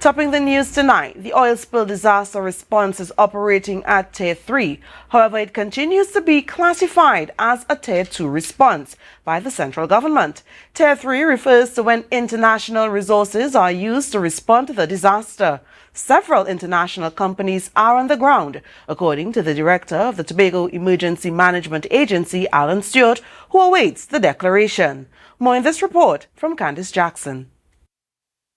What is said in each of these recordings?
Topping the news tonight, the oil spill disaster response is operating at Tier 3. However, it continues to be classified as a Tier 2 response by the central government. Tier 3 refers to when international resources are used to respond to the disaster. Several international companies are on the ground, according to the director of the Tobago Emergency Management Agency, Allan Stewart, who awaits the declaration. More in this report from Kandace Jackson.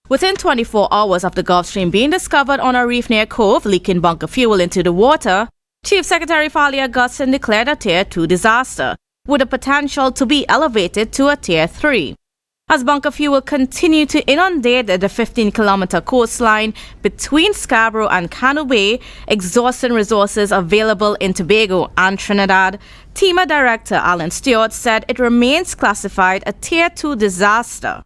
Within 24 hours of the Gulf Stream being discovered on a reef near Cove leaking bunker fuel into the water, Chief Secretary Allan Stewart declared a Tier 2 disaster, with the potential to be elevated to a Tier 3. As bunker fuel continued to inundate the 15-kilometer coastline between Scarborough and Cano Bay, exhausting resources available in Tobago and Trinidad, TEMA Director Allan Stewart said it remains classified a Tier 2 disaster.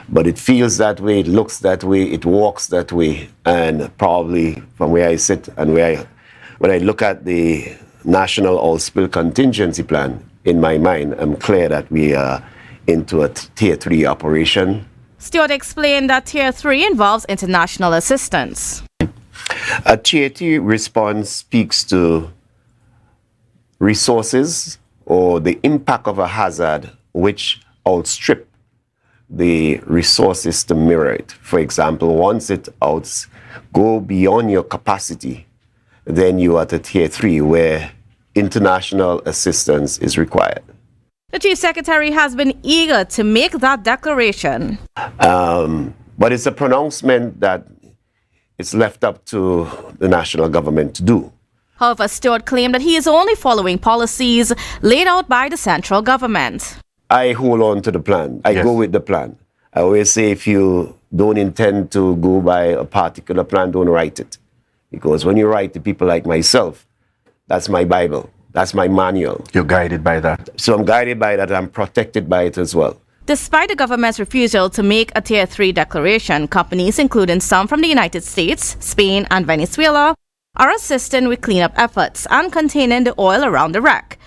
But it feels that way, it looks that way, it walks that way, and probably from where I sit and when I look at the National Oil Spill Contingency Plan, in my mind, I'm clear that we are into a Tier 3 operation. Stewart explained that Tier 3 involves international assistance. A Tier 3 response speaks to resources or the impact of a hazard which outstrip the resources to mirror it. For example, once it go beyond your capacity, then you are at a Tier 3 where international assistance is required. The Chief Secretary has been eager to make that declaration. But it's a pronouncement that it's left up to the national government to do. However, Stewart claimed that he is only following policies laid out by the central government. I hold on to the plan. I go with the plan. I always say if you don't intend to go by a particular plan, don't write it. Because when you write to people like myself, that's my Bible. That's my manual. You're guided by that. So I'm guided by that. I'm protected by it as well. Despite the government's refusal to make a Tier 3 declaration, companies, including some from the United States, Spain, and Venezuela, are assisting with cleanup efforts and containing the oil around the wreck.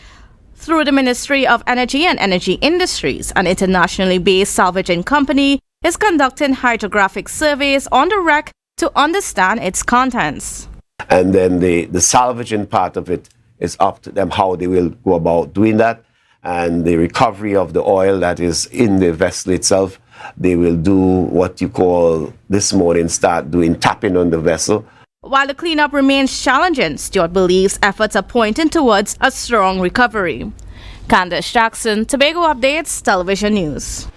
Through the Ministry of Energy and Energy Industries, an internationally based salvaging company is conducting hydrographic surveys on the wreck to understand its contents. And then the salvaging part of it is up to them how they will go about doing that. And the recovery of the oil that is in the vessel itself, they will do what you call this morning, start doing tapping on the vessel. While the cleanup remains challenging, Stewart believes efforts are pointing towards a strong recovery. Kandace Jackson, Tobago Updates, Television News.